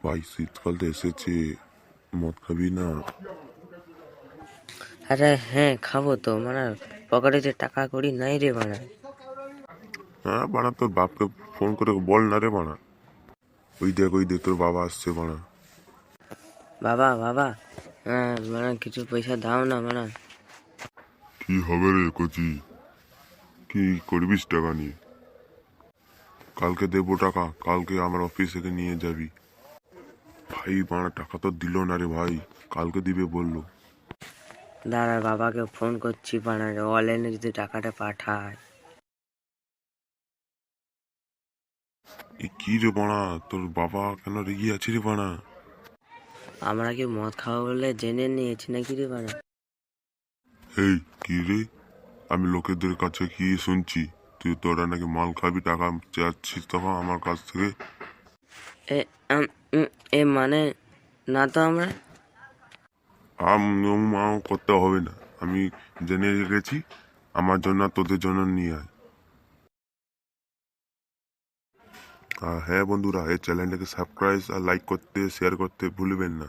ভাই শীতকাল তো এসেছে, মদ খাবি না? আরে হ্যাঁ খাবো তো, মানে পকেটে যে টাকা কড়ি নাই রে বানা। হ্যাঁ বাড়া, তোর বাপকে ফোন করে বল না রে বাড়া। ওই দেখ তোর বাবা আসছে বাড়া। বাবা বাবা, হ্যাঁ মানে কিছু পয়সা দাও না মানে। কি হবে রে কচি? কি করবিস টাকা নিয়ে? কালকে দেবো টাকা, কালকে আমার অফিস থেকে নিয়ে যাবি। ভাই বাড়া টাকা তো দিল না রে ভাই, কালকে দিবে বললো। দাঁড়া বাবাকে ফোন করছি, বানা অনলাইনে যদি টাকাটা পাঠায়। এ কি রে বাড়া, তোর বাবা কেন রেগে আছে রে বাড়া? আমরা কি মদ খাবো বলে জেনে নিয়েছি নাকি রে বানা? এই কি রে, আমি লোকেদের কাছে কি শুনছি? তোরা নাকি মাল খাবি, টাকা চাচ্ছিস তখন আমার কাছ থেকে। এ এ মানে না তো আমরা। করতে হবে না, আমি জেনে রেখেছি। আমার জন্য আর তোদের জন্য নিয়ে আয়। আর হ্যাঁ বন্ধুরা, এই চ্যানেলটাকে সাবস্ক্রাইব আর লাইক করতে, শেয়ার করতে ভুলবেন না।